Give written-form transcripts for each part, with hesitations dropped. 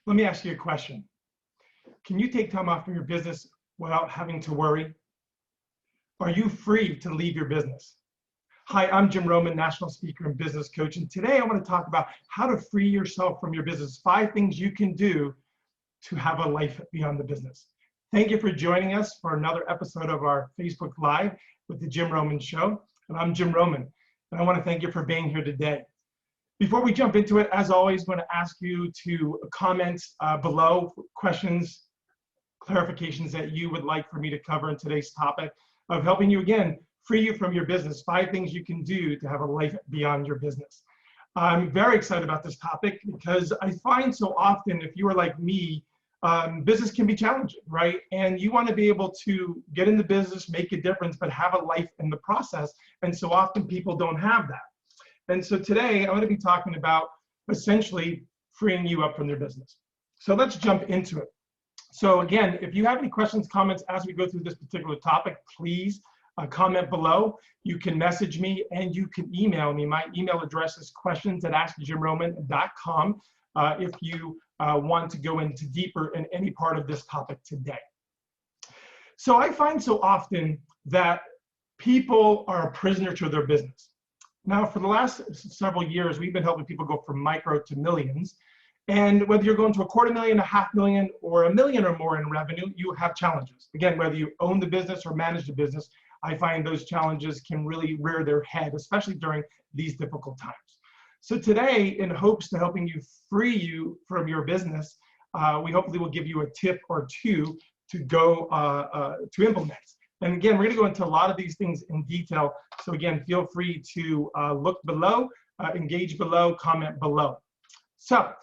Let me ask you a question. Can you take time off from your business without having to worry? Are you free to leave your business? Hi, I'm Jim Roman, national speaker and business coach. And today I want to talk about how to free yourself from your business. 5 things you can do to have a life beyond the business. Thank you for joining us for another episode of our Facebook Live with the Jim Roman Show. And I'm Jim Roman. And I want to thank you for being here today. Before we jump into it, as always, I'm going to ask you to comment below questions, clarifications that you would like for me to cover in today's topic of helping you, again, free you from your business. 5 things you can do to have a life beyond your business. I'm very excited about this topic because I find so often, if you are like me, business can be challenging, right? And you want to be able to get in the business, make a difference, but have a life in the process. And so often people don't have that. And so today I'm going to be talking about essentially freeing you up from their business. So let's jump into it. So again, if you have any questions, comments as we go through this particular topic, please comment below. You can message me and you can email me. My email address is questions@askjimroman.com if you want to go into deeper in any part of this topic today. So I find so often that people are a prisoner to their business. Now, for the last several years, we've been helping people go from micro to millions. And whether you're going to $250,000, $500,000, or $1 million or more in revenue, you have challenges. Again, whether you own the business or manage the business, I find those challenges can really rear their head, especially during these difficult times. So today, in hopes to helping you free you from your business, we hopefully will give you a tip or two to go to implement. And again, we're going to go into a lot of these things in detail. So again, feel free to look below, engage below, comment below. So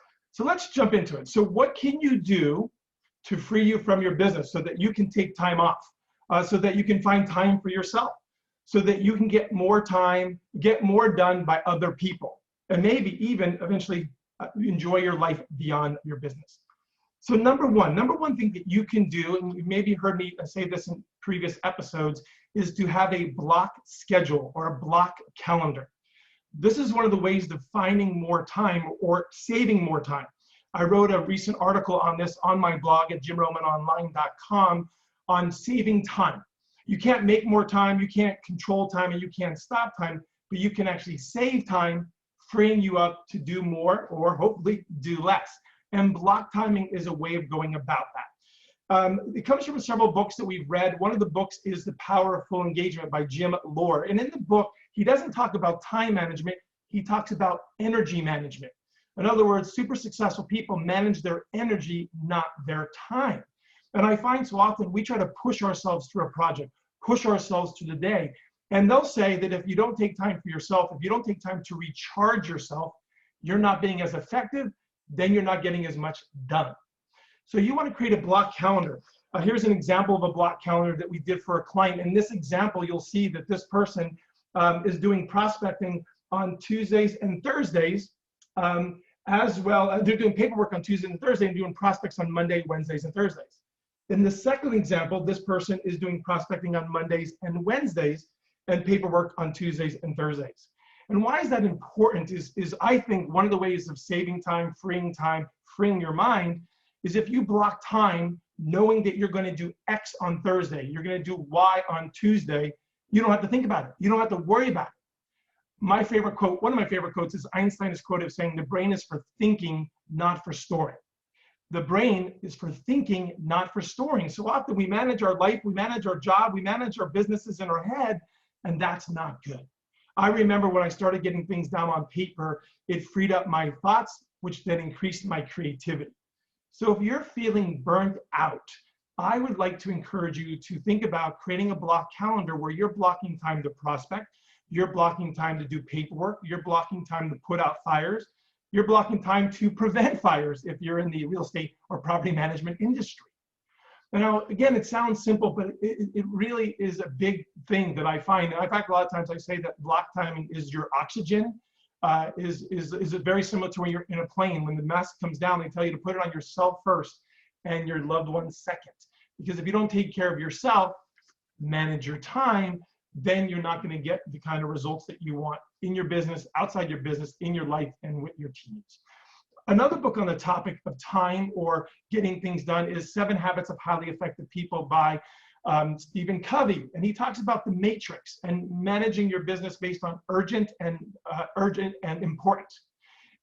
let's jump into it. So what can you do to free you from your business so that you can take time off, so that you can find time for yourself, so that you can get more time, get more done by other people, and maybe even eventually enjoy your life beyond your business? So number one thing that you can do, and you maybe heard me say this in previous episodes, is to have a block schedule or a block calendar. This is one of the ways of finding more time or saving more time. I wrote a recent article on this on my blog at jimromanonline.com on saving time. You can't make more time, you can't control time, and you can't stop time, but you can actually save time, freeing you up to do more or hopefully do less. And block timing is a way of going about that. It comes from several books that we've read. One of the books is The Power of Full Engagement by Jim Lohr. And in the book, he doesn't talk about time management, he talks about energy management. In other words, super successful people manage their energy, not their time. And I find so often we try to push ourselves through a project, push ourselves through the day. And they'll say that if you don't take time for yourself, if you don't take time to recharge yourself, you're not being as effective, then you're not getting as much done. So you want to create a block calendar. Here's an example of a block calendar that we did for a client. In this example, you'll see that this person is doing prospecting on Tuesdays and Thursdays, as well. They're doing paperwork on Tuesday and Thursday and doing prospects on Monday, Wednesdays, and Thursdays. In the second example, this person is doing prospecting on Mondays and Wednesdays and paperwork on Tuesdays and Thursdays. And why is that important is I think one of the ways of saving time, freeing your mind, is if you block time knowing that you're going to do X on Thursday, you're going to do Y on Tuesday, you don't have to think about it. You don't have to worry about it. My favorite quote, one of my favorite quotes is Einstein's quote of saying, the brain is for thinking, not for storing. The brain is for thinking, not for storing. So often we manage our life, we manage our job, we manage our businesses in our head, and that's not good. I remember when I started getting things down on paper, it freed up my thoughts, which then increased my creativity. So if you're feeling burnt out, I would like to encourage you to think about creating a block calendar where you're blocking time to prospect, you're blocking time to do paperwork, you're blocking time to put out fires, you're blocking time to prevent fires if you're in the real estate or property management industry. Now, again, it sounds simple, but it really is a big thing that I find. And in fact, a lot of times I say that block timing is your oxygen. Is very similar to when you're in a plane. When the mask comes down, they tell you to put it on yourself first and your loved ones second. Because if you don't take care of yourself, manage your time, then you're not going to get the kind of results that you want in your business, outside your business, in your life, and with your teams. Another book on the topic of time or getting things done is 7 Habits of Highly Effective People by Stephen Covey. And he talks about the matrix and managing your business based on urgent and important.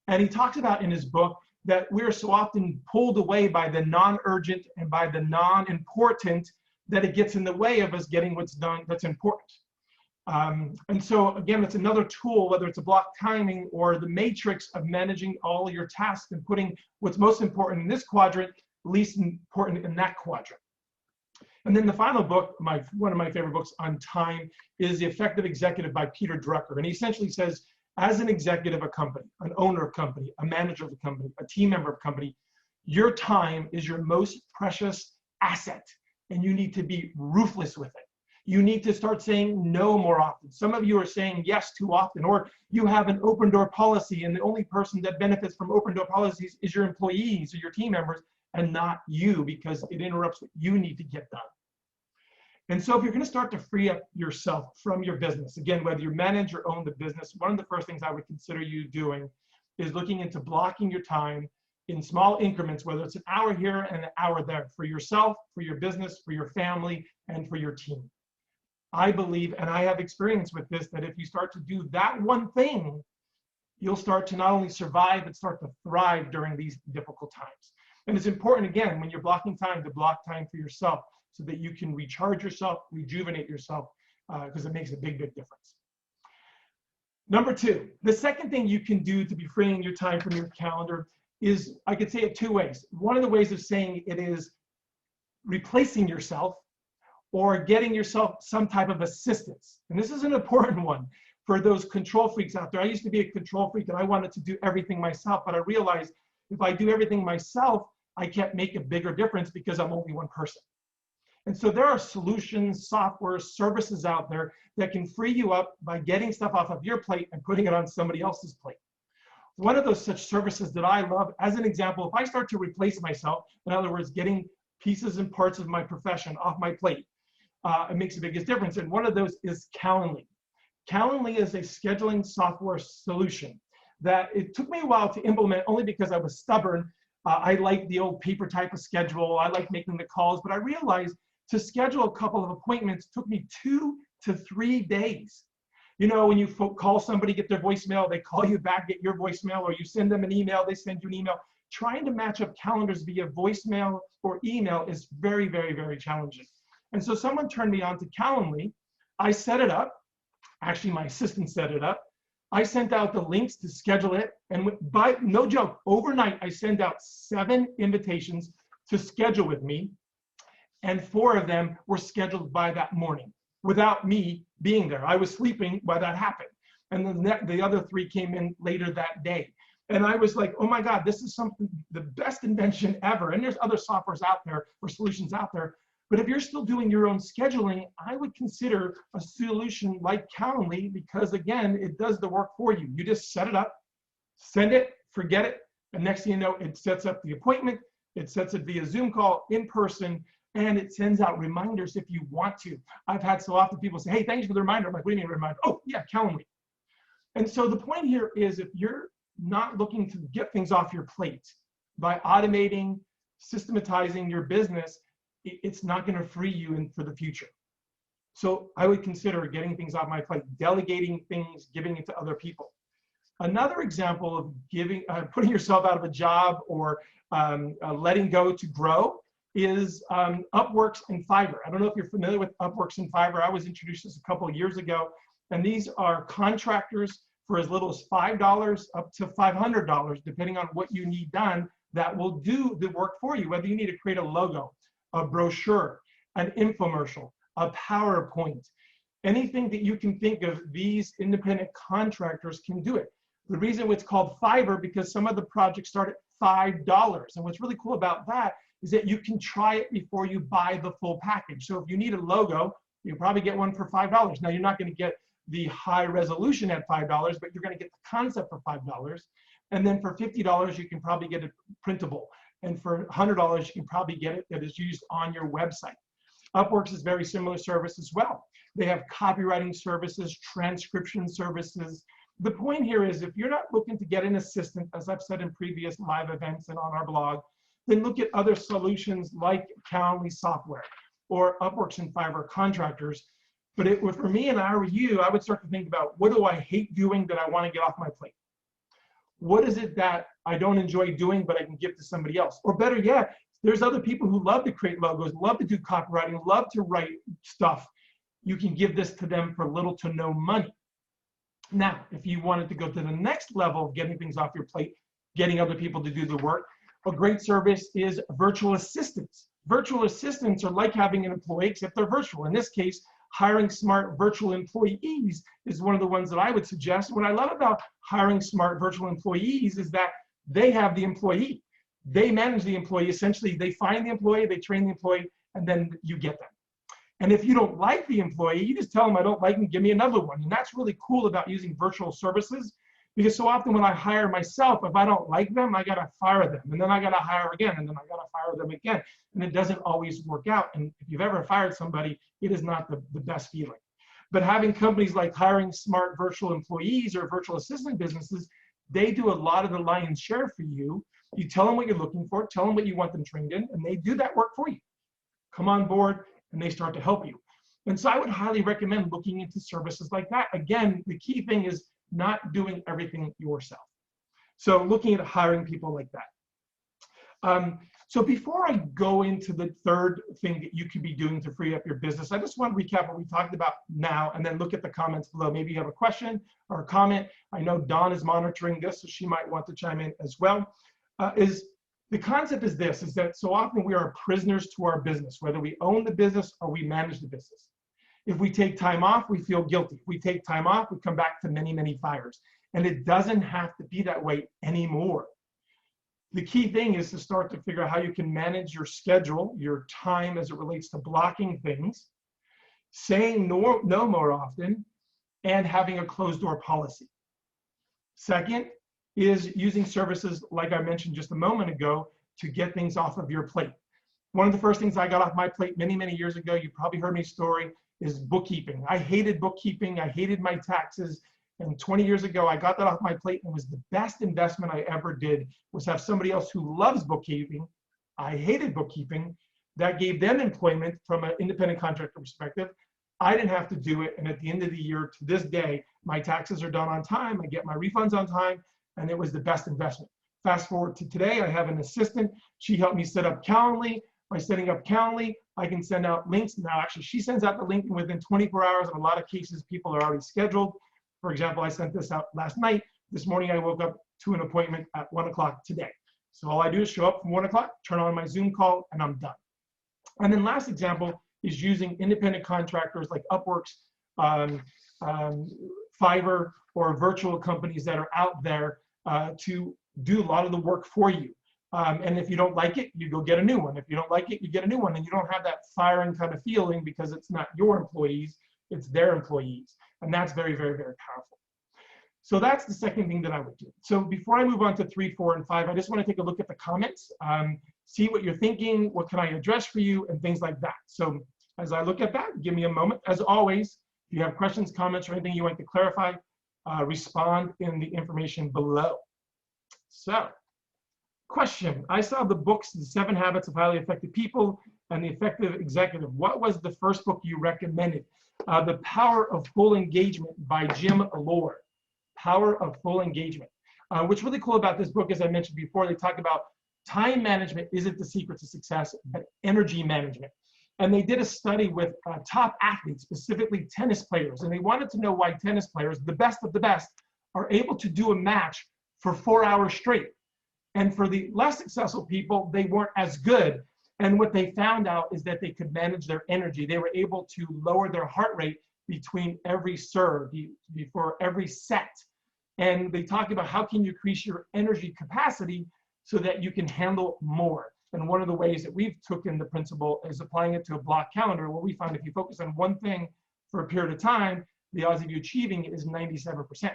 And he talks about in his book that we're so often pulled away by the non-urgent and by the non-important that it gets in the way of us getting what's done that's important. And so again, it's another tool, whether it's a block timing or the matrix of managing all your tasks and putting what's most important in this quadrant, least important in that quadrant. And then the final book, one of my favorite books on time, is The Effective Executive by Peter Drucker. And he essentially says, as an executive of a company, an owner of a company, a manager of a company, a team member of a company, your time is your most precious asset, and you need to be ruthless with it. You need to start saying no more often. Some of you are saying yes too often, or you have an open door policy, and the only person that benefits from open door policies is your employees or your team members, and not you, because it interrupts what you need to get done. And so if you're going to start to free up yourself from your business, again, whether you manage or own the business, one of the first things I would consider you doing is looking into blocking your time in small increments, whether it's an hour here and an hour there, for yourself, for your business, for your family, and for your team. I believe, and I have experience with this, that if you start to do that one thing, you'll start to not only survive, but start to thrive during these difficult times. And it's important, again, when you're blocking time, to block time for yourself, so that you can recharge yourself, rejuvenate yourself, because it makes a big, big difference. Number 2, the second thing you can do to be freeing your time from your calendar is, I could say it 2 ways. One of the ways of saying it is replacing yourself or getting yourself some type of assistance. And this is an important one for those control freaks out there. I used to be a control freak and I wanted to do everything myself, but I realized if I do everything myself, I can't make a bigger difference because I'm only one person. And so there are solutions, software, services out there that can free you up by getting stuff off of your plate and putting it on somebody else's plate. One of those such services that I love, as an example, if I start to replace myself, in other words, getting pieces and parts of my profession off my plate, it makes the biggest difference. And one of those is Calendly. Calendly is a scheduling software solution that it took me a while to implement, only because I was stubborn. I like the old paper type of schedule. I like making the calls, but I realized to schedule a couple of appointments took me 2 to 3 days. You know, when you call somebody, get their voicemail, they call you back, get your voicemail, or you send them an email, they send you an email. Trying to match up calendars via voicemail or email is very, very, very challenging. And so someone turned me on to Calendly. I set it up. Actually, my assistant set it up. I sent out the links to schedule it. And by no joke, overnight, I sent out 7 invitations to schedule with me. And 4 of them were scheduled by that morning without me being there. I was sleeping while that happened. And then the other 3 came in later that day. And I was like, oh my God, this is something, the best invention ever. And there's other softwares out there or solutions out there. But if you're still doing your own scheduling, I would consider a solution like Calendly, because again, it does the work for you. You just set it up, send it, forget it. And next thing you know, it sets up the appointment. It sets it via Zoom call, in person, and it sends out reminders if you want to. I've had so often people say, hey, thanks for the reminder. I'm like, what do you mean reminder? Oh, yeah, Calendly. And so the point here is, if you're not looking to get things off your plate by automating, systematizing your business, it's not going to free you for the future. So I would consider getting things off my plate, delegating things, giving it to other people. Another example of putting yourself out of a job or letting go to grow is Upworks and Fiverr. I don't know if you're familiar with Upworks and Fiverr. I was introduced to this a couple of years ago, and these are contractors for as little as $5 up to $500, depending on what you need done, that will do the work for you, whether you need to create a logo, a brochure, an infomercial, a PowerPoint, anything that you can think of, these independent contractors can do it. The reason it's called Fiverr, because some of the projects start at $5. And what's really cool about that is that you can try it before you buy the full package. So if you need a logo, you probably get one for $5. Now, you're not going to get the high resolution at $5, but you're going to get the concept for $5. And then for $50, you can probably get it printable. And for $100, you can probably get it that is used on your website. Upworks is very similar service as well. They have copywriting services, transcription services, the point here is if you're not looking to get an assistant, as I've said in previous live events and on our blog, then look at other solutions like Calendly software or Upworks and Fiverr contractors. But for me and I were you, I would start to think about, what do I hate doing that I want to get off my plate? What is it that I don't enjoy doing, but I can give to somebody else? Or better yet, there's other people who love to create logos, love to do copywriting, love to write stuff. You can give this to them for little to no money. Now, if you wanted to go to the next level of getting things off your plate, getting other people to do the work, a great service is virtual assistants. Virtual assistants are like having an employee, except they're virtual. In this case, hiring smart virtual employees is one of the ones that I would suggest. What I love about hiring smart virtual employees is that they have the employee. They manage the employee. Essentially, they find the employee, they train the employee, and then you get them. And if you don't like the employee, you just tell them, I don't like them, give me another one. And that's really cool about using virtual services, because so often when I hire myself, if I don't like them, I gotta fire them. And then I gotta hire again, and then I gotta fire them again. And it doesn't always work out. And if you've ever fired somebody, it is not the best feeling. But having companies like Hiring Smart Virtual Employees or virtual assistant businesses, they do a lot of the lion's share for you. You tell them what you're looking for, tell them what you want them trained in, and they do that work for you. Come on board, and they start to help you. And so I would highly recommend looking into services like that. Again, the key thing is not doing everything yourself. So looking at hiring people like that. So before I go into the third thing that you could be doing to free up your business, I just want to recap what we talked about now and then look at the comments below. Maybe you have a question or a comment. I know Dawn is monitoring this, so she might want to chime in as well. The concept is this, is that so often we are prisoners to our business, whether we own the business or we manage the business. If we take time off, we feel guilty. If we take time off, we come back to many, many fires. And it doesn't have to be that way anymore. The key thing is to start to figure out how you can manage your schedule, your time as it relates to blocking things, saying no more often, and having a closed door policy. Second is using services like I mentioned just a moment ago to get things off of your plate. One of the first things I got off my plate many, many years ago, you probably heard me story, is bookkeeping. I hated bookkeeping, I hated my taxes, and 20 years ago, I got that off my plate, and it was the best investment I ever did, was have somebody else who loves bookkeeping. I hated bookkeeping. That gave them employment from an independent contractor perspective. I didn't have to do it, and at the end of the year, to this day, my taxes are done on time, I get my refunds on time, and it was the best investment. Fast forward to today, I have an assistant. She helped me set up Calendly. By setting up Calendly, I can send out links. Now, actually, she sends out the link within 24 hours. In a lot of cases, people are already scheduled. For example, I sent this out last night. This morning, I woke up to an appointment at 1 o'clock today. So all I do is show up from 1 o'clock, turn on my Zoom call, and I'm done. And then last example is using independent contractors like Upworks, Fiverr, or virtual companies that are out there to do a lot of the work for you. And if you don't like it, you go get a new one. If you don't like it, you get a new one. And you don't have that firing kind of feeling because it's not your employees, it's their employees. And that's very, very, very powerful. So that's the second thing that I would do. So before I move on to 3, 4, and 5, I just want to take a look at the comments, see what you're thinking, what can I address for you, and things like that. So as I look at that, give me a moment. As always, if you have questions, comments, or anything you want to clarify, respond in the information below. So, question. I saw the books, The 7 Habits of Highly Effective People and The Effective Executive. What was the first book you recommended? The Power of Full Engagement by Jim Allure. Power of Full Engagement. What's really cool about this book, as I mentioned before, they talk about time management isn't the secret to success, but energy management. And they did a study with top athletes, specifically tennis players, and they wanted to know why tennis players, the best of the best, are able to do a match for 4 hours straight. And for the less successful people, they weren't as good. And what they found out is that they could manage their energy. They were able to lower their heart rate between every serve, before every set. And they talk about how can you increase your energy capacity so that you can handle more. And one of the ways that we've taken the principle is applying it to a block calendar, where we find if you focus on one thing for a period of time, the odds of you achieving it is 97%.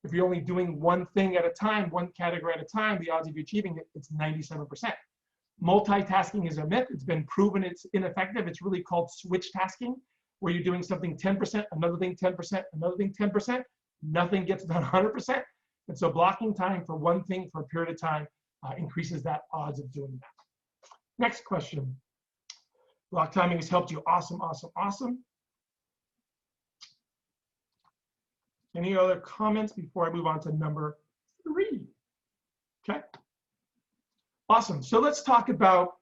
If you're only doing one thing at a time, one category at a time, the odds of you achieving it, it's 97%. Multitasking is a myth. It's been proven it's ineffective. It's really called switch tasking, where you're doing something 10%, another thing 10%, another thing 10%. Nothing gets done 100%. And so blocking time for one thing for a period of time increases that odds of doing that. Next question. Block timing has helped you. Awesome, awesome, awesome. Any other comments before I move on to number 3? Okay. Awesome. So let's talk about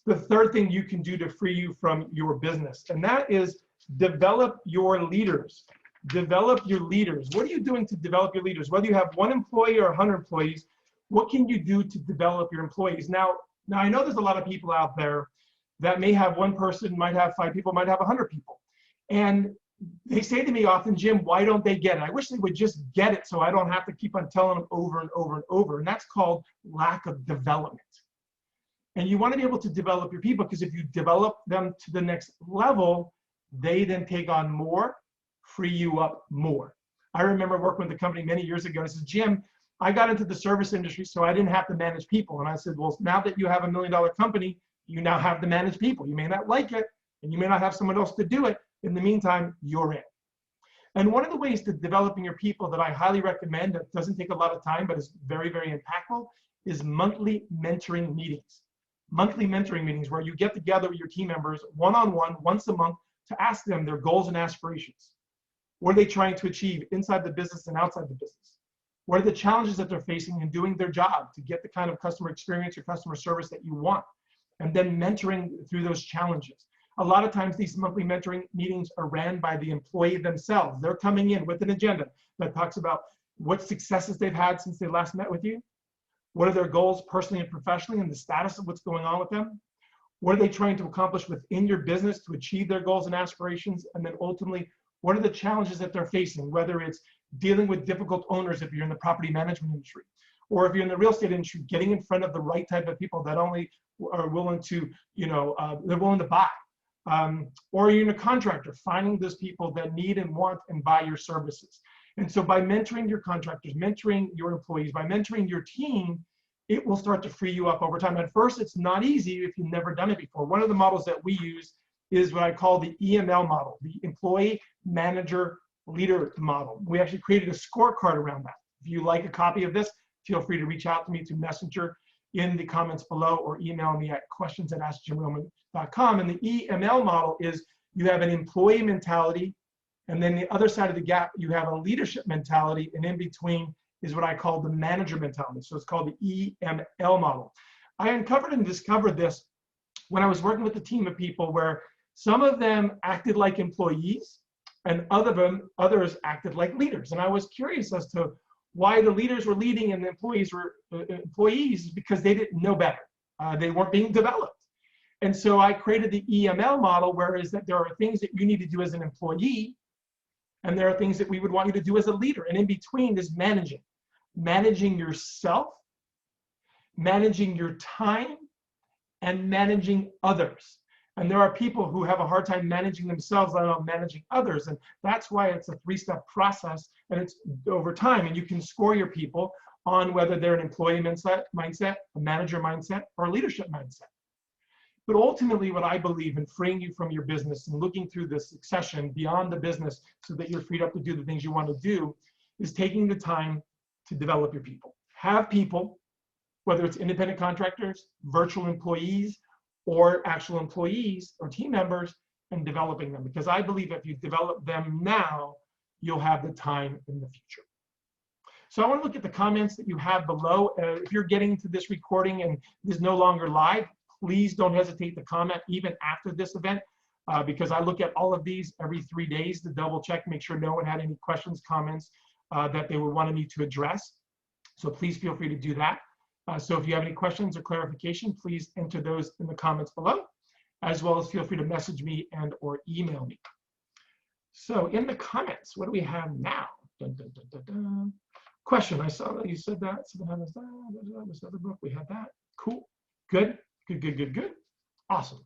the third thing you can do to free you from your business, and that is develop your leaders. Develop your leaders. What are you doing to develop your leaders? Whether you have 1 employee or 100 employees, what can you do to develop your employees? Now I know there's a lot of people out there that may have 1 person, might have 5 people, might have 100 people. And they say to me often, Jim, why don't they get it? I wish they would just get it so I don't have to keep on telling them over and over and over. And that's called lack of development. And you want to be able to develop your people, because if you develop them to the next level, they then take on more, free you up more. I remember working with a company many years ago. And I said, Jim, I got into the service industry so I didn't have to manage people. And I said, well, now that you have $1 million company, you now have to manage people. You may not like it, and you may not have someone else to do it. In the meantime, you're in. And one of the ways to developing your people that I highly recommend, that doesn't take a lot of time, but is very, very impactful, is monthly mentoring meetings. Monthly mentoring meetings where you get together with your team members one-on-one once a month to ask them their goals and aspirations. What are they trying to achieve inside the business and outside the business? What are the challenges that they're facing in doing their job to get the kind of customer experience or customer service that you want? And then mentoring through those challenges. A lot of times these monthly mentoring meetings are ran by the employee themselves. They're coming in with an agenda that talks about what successes they've had since they last met with you. What are their goals personally and professionally, and the status of what's going on with them? What are they trying to accomplish within your business to achieve their goals and aspirations? And then ultimately, what are the challenges that they're facing, whether it's dealing with difficult owners if you're in the property management industry, or if you're in the real estate industry, getting in front of the right type of people that only are willing to, they're willing to buy. Or you're in a contractor, finding those people that need and want and buy your services. And so by mentoring your contractors, mentoring your employees, by mentoring your team, it will start to free you up over time. At first, it's not easy if you've never done it before. One of the models that we use is what I call the EML model, the Employee Manager Leader model. We actually created a scorecard around that. If you like a copy of this, feel free to reach out to me through Messenger in the comments below, or email me at questions@askjimroman.com. And the EML model is you have an employee mentality, and then the other side of the gap, you have a leadership mentality, and in between is what I call the manager mentality. So it's called the EML model. I uncovered and discovered this when I was working with a team of people where some of them acted like employees and others acted like leaders. And I was curious as to why the leaders were leading and the employees were employees, because they didn't know better. They weren't being developed. And so I created the EML model, where is that there are things that you need to do as an employee, and there are things that we would want you to do as a leader. And in between is managing yourself, managing your time, and managing others. And there are people who have a hard time managing themselves, let alone managing others. And that's why it's a 3-step process, and it's over time. And you can score your people on whether they're an employee mindset, a manager mindset, or a leadership mindset. But ultimately, what I believe in freeing you from your business and looking through the succession beyond the business so that you're freed up to do the things you want to do is taking the time to develop your people. Have people, whether it's independent contractors, virtual employees, or actual employees or team members, and developing them. Because I believe if you develop them now, you'll have the time in the future. So I want to look at the comments that you have below. If you're getting to this recording and this is no longer live, please don't hesitate to comment even after this event, because I look at all of these every 3 days to double check, make sure no one had any questions, comments that they would want me to address. So please feel free to do that. So if you have any questions or clarification, please enter those in the comments below, as well as feel free to message me and or email me. So in the comments, what do we have now? Dun, dun, dun, dun, dun. Question, I saw that you said that. So that was the other book, we had that. Cool, good. Awesome.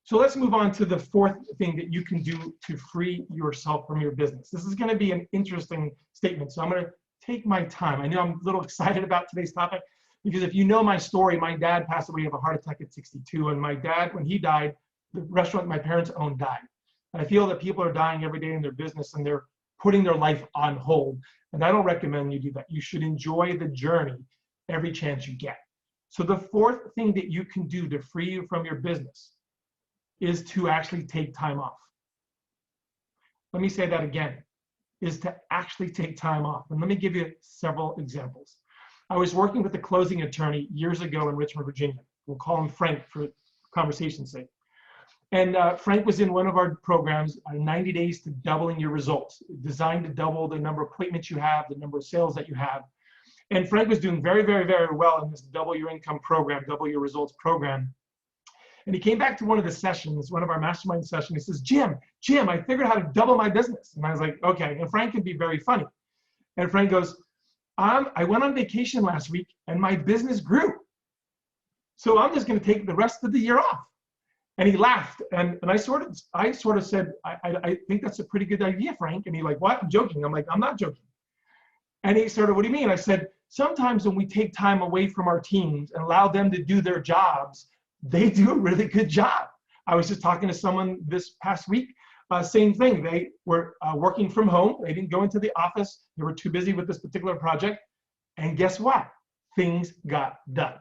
So let's move on to the 4th thing that you can do to free yourself from your business. This is going to be an interesting statement, so I'm going to take my time. I know I'm a little excited about today's topic, because if you know my story, my dad passed away of a heart attack at 62, and my dad, when he died, the restaurant my parents owned died. And I feel that people are dying every day in their business, and they're putting their life on hold. And I don't recommend you do that. You should enjoy the journey every chance you get. So the fourth thing that you can do to free you from your business is to actually take time off. Let me say that again, is to actually take time off. And let me give you several examples. I was working with a closing attorney years ago in Richmond, Virginia. We'll call him Frank for conversation's sake. And Frank was in one of our programs, 90 Days to Doubling Your Results, designed to double the number of appointments you have, the number of sales that you have. And Frank was doing very, very, very well in this Double Your Income program, Double Your Results program. And he came back to one of the sessions, one of our mastermind sessions. He says, Jim, I figured out how to double my business. And I was like, okay. And Frank can be very funny. And Frank goes, I went on vacation last week and my business grew. So I'm just going to take the rest of the year off. And he laughed. And I sort of said, I think that's a pretty good idea, Frank. And he's like, what? I'm joking. I'm like, I'm not joking. And he sort of, what do you mean? I said, sometimes when we take time away from our teams and allow them to do their jobs, they do a really good job. I was just talking to someone this past week, same thing. They were working from home. They didn't go into the office. They were too busy with this particular project. And guess what? Things got done.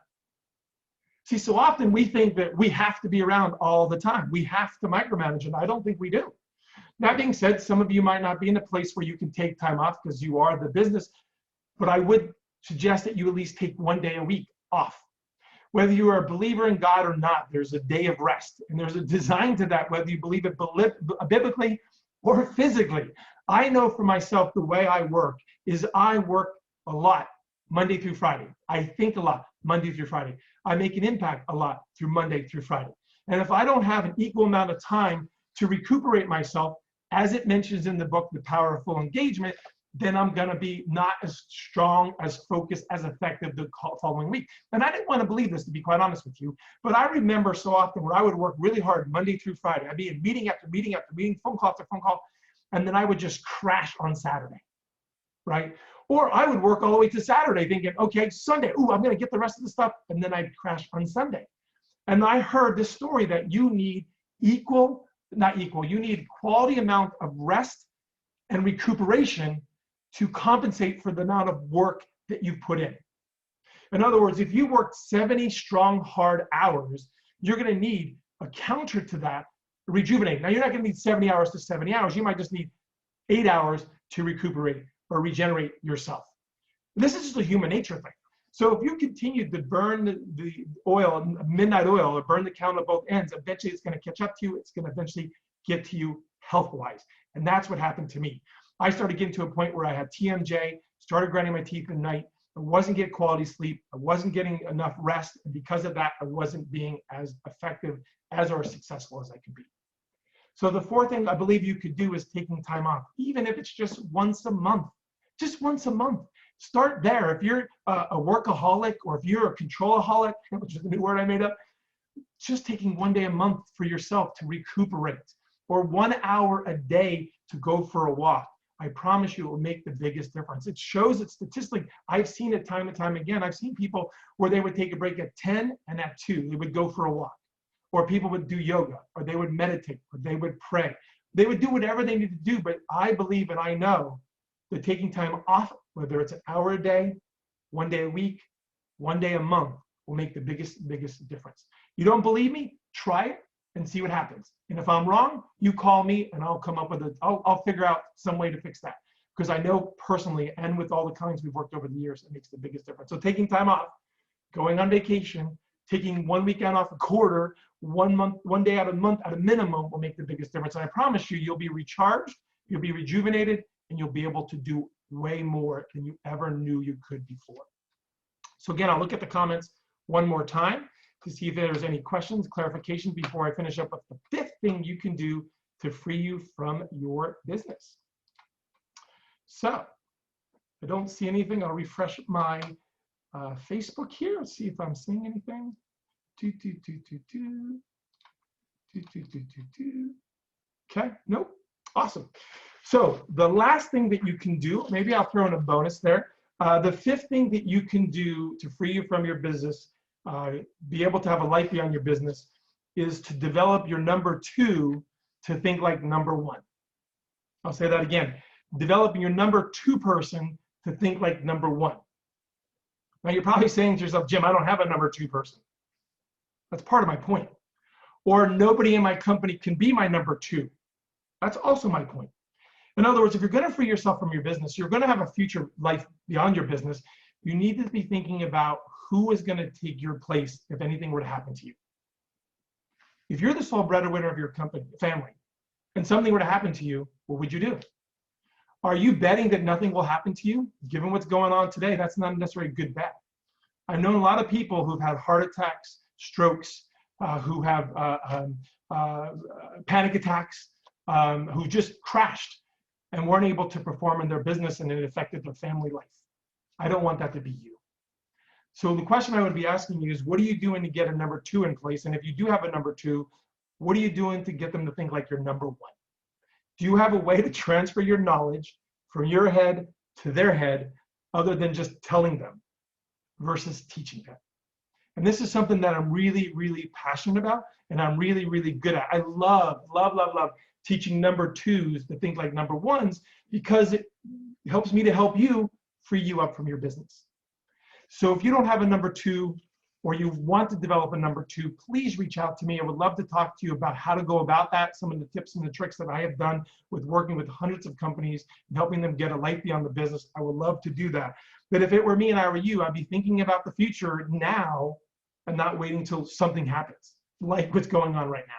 See, so often we think that we have to be around all the time. We have to micromanage, and I don't think we do. That being said, some of you might not be in a place where you can take time off because you are the business, but I would suggest that you at least take one day a week off. Whether you are a believer in God or not, there's a day of rest, and there's a design to that, whether you believe it biblically or physically. I know for myself, the way I work is I work a lot Monday through Friday. I think a lot Monday through Friday. I make an impact a lot through Monday through Friday. And if I don't have an equal amount of time to recuperate myself, as it mentions in the book, The Power of Full Engagement, then I'm going to be not as strong, as focused, as effective the following week. And I didn't want to believe this, to be quite honest with you, but I remember so often where I would work really hard Monday through Friday. I'd be in meeting after meeting after meeting, phone call after phone call, and then I would just crash on Saturday, right? Or I would work all the way to Saturday thinking, okay, Sunday, ooh, I'm going to get the rest of the stuff, and then I'd crash on Sunday. And I heard this story that you need you need quality amount of rest and recuperation to compensate for the amount of work that you put in. In other words, if you work 70 strong, hard hours, you're going to need a counter to that, rejuvenate. Now, you're not going to need 70 hours to 70 hours. You might just need 8 hours to recuperate or regenerate yourself. This is just a human nature thing. So if you continue to burn the oil, midnight oil, or burn the candle at both ends, eventually it's going to catch up to you. It's going to eventually get to you health-wise. And that's what happened to me. I started getting to a point where I had TMJ, started grinding my teeth at night. I wasn't getting quality sleep. I wasn't getting enough rest. And because of that, I wasn't being as effective as or successful as I could be. So the fourth thing I believe you could do is taking time off, even if it's just once a month. Just once a month. Start there. If you're a workaholic or if you're a controlaholic, which is a new word I made up, just taking one day a month for yourself to recuperate, or 1 hour a day to go for a walk. I promise you it will make the biggest difference. It shows it statistically. I've seen it time and time again. I've seen people where they would take a break at 10 and at 2, they would go for a walk. Or people would do yoga, or they would meditate, or they would pray. They would do whatever they need to do, but I believe and I know that taking time off, whether it's an hour a day, 1 day a week, 1 day a month, will make the biggest difference. You don't believe me? Try it and see what happens. And if I'm wrong, you call me and I'll come up with I'll figure out some way to fix that. Because I know personally, and with all the clients we've worked over the years, it makes the biggest difference. So taking time off, going on vacation, taking 1 weekend off a quarter, 1 month, 1 day out of a month at a minimum will make the biggest difference. And I promise you, you'll be recharged, you'll be rejuvenated, and you'll be able to do way more than you ever knew you could before. So again, I'll look at the comments one more time to see if there's any questions, clarifications before I finish up with the fifth thing you can do to free you from your business. So I don't see anything. I'll refresh my Facebook here. Let's see if I'm seeing anything. Okay, nope. Awesome. So the last thing that you can do, maybe I'll throw in a bonus there. The fifth thing that you can do to free you from your business, be able to have a life beyond your business, is to develop your number two to think like number one. I'll say that again. developing your number 2 person to think like number 1. Now you're probably saying to yourself, Jim, I don't have a number 2 person. That's part of my point. Or nobody in my company can be my number 2. That's also my point. In other words, if you're going to free yourself from your business, you're going to have a future life beyond your business. You need to be thinking about who is going to take your place if anything were to happen to you. If you're the sole breadwinner of your company, family, and something were to happen to you, what would you do? Are you betting that nothing will happen to you? Given what's going on today, that's not necessarily a good bet. I've known a lot of people who've had heart attacks, strokes, who have panic attacks, who just crashed and weren't able to perform in their business, and it affected their family life. I don't want that to be you. So the question I would be asking you is, what are you doing to get a number 2 in place? And if you do have a number 2, what are you doing to get them to think like you're number 1? Do you have a way to transfer your knowledge from your head to their head other than just telling them versus teaching them? And this is something that I'm really, really passionate about, and I'm really, really good at. I love teaching number 2s to think like number 1s, because it helps me to help you free you up from your business. So if you don't have a number 2, or you want to develop a number 2, please reach out to me. I would love to talk to you about how to go about that, some of the tips and the tricks that I have done with working with hundreds of companies and helping them get a life beyond the business. I would love to do that. But if it were me and I were you, I'd be thinking about the future now and not waiting until something happens, like what's going on right now.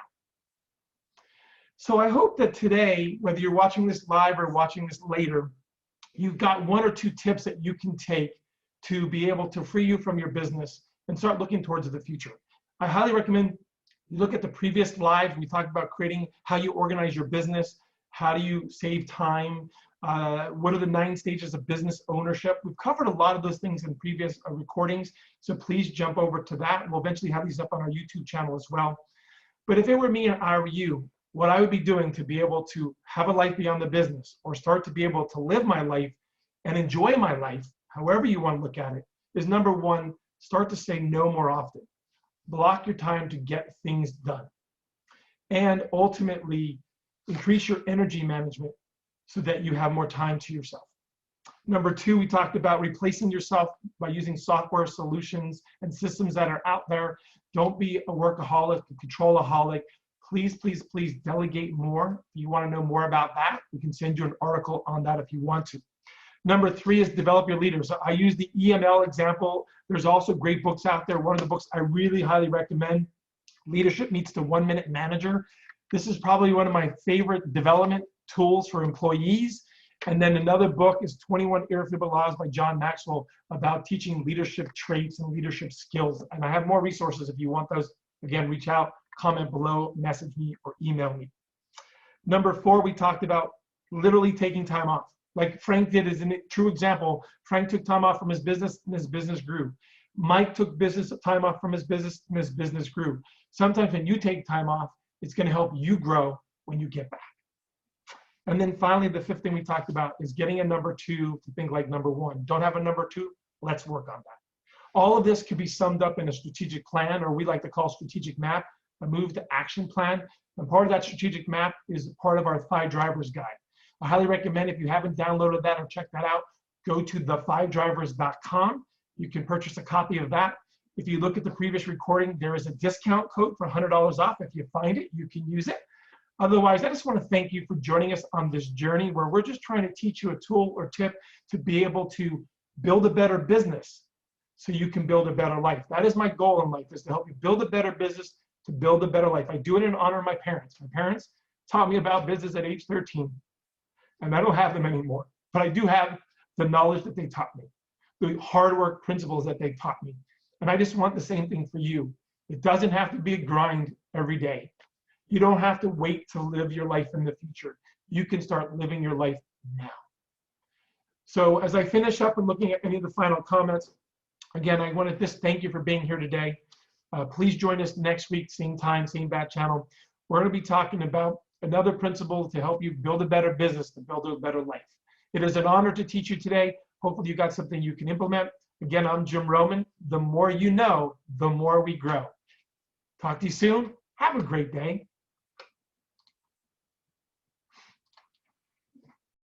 So I hope that today, whether you're watching this live or watching this later, you've got 1 or 2 tips that you can take to be able to free you from your business and start looking towards the future. I highly recommend you look at the previous live. We talked about creating how you organize your business, how do you save time, what are the 9 stages of business ownership. We've covered a lot of those things in previous recordings, so please jump over to that. We'll eventually have these up on our YouTube channel as well. But if it were me and I were you, what I would be doing to be able to have a life beyond the business, or start to be able to live my life and enjoy my life, however you want to look at it, is number 1, start to say no more often. Block your time to get things done. And ultimately, increase your energy management so that you have more time to yourself. Number 2, we talked about replacing yourself by using software solutions and systems that are out there. Don't be a workaholic, a controlaholic. Please, please, please delegate more. If you want to know more about that, we can send you an article on that if you want to. Number 3 is develop your leaders. I use the EML example. There's also great books out there. One of the books I really highly recommend, Leadership Meets the 1-Minute Manager. This is probably one of my favorite development tools for employees. And then another book is 21 Irrefutable Laws by John Maxwell, about teaching leadership traits and leadership skills. And I have more resources if you want those. Again, reach out, comment below, message me, or email me. Number 4, we talked about literally taking time off. Like Frank did is a true example. Frank took time off from his business, and his business grew. Mike took time off from his business, and his business grew. Sometimes when you take time off, it's going to help you grow when you get back. And then finally, the 5th thing we talked about is getting a number 2 to think like number 1. Don't have a number 2? Let's work on that. All of this could be summed up in a strategic plan, or we like to call strategic map, a move to action plan. And part of that strategic map is part of our 5 drivers guide. I highly recommend, if you haven't downloaded that or checked that out, go to the5drivers.com. You can purchase a copy of that. If you look at the previous recording, there is a discount code for $100 off. If you find it, you can use it. Otherwise, I just want to thank you for joining us on this journey where we're just trying to teach you a tool or tip to be able to build a better business so you can build a better life. That is my goal in life, is to help you build a better business to build a better life. I do it in honor of my parents. My parents taught me about business at age 13. And I don't have them anymore, but I do have the knowledge that they taught me, the hard work principles that they taught me. And I just want the same thing for you. It doesn't have to be a grind every day. You don't have to wait to live your life in the future. You can start living your life now. So as I finish up and looking at any of the final comments, again, I want to just thank you for being here today. Please join us next week, same time, same bat channel. We're going to be talking about another principle to help you build a better business, to build a better life. It is an honor to teach you today. Hopefully you got something you can implement. Again, I'm Jim Roman. The more you know, the more we grow. Talk to you soon. Have a great day.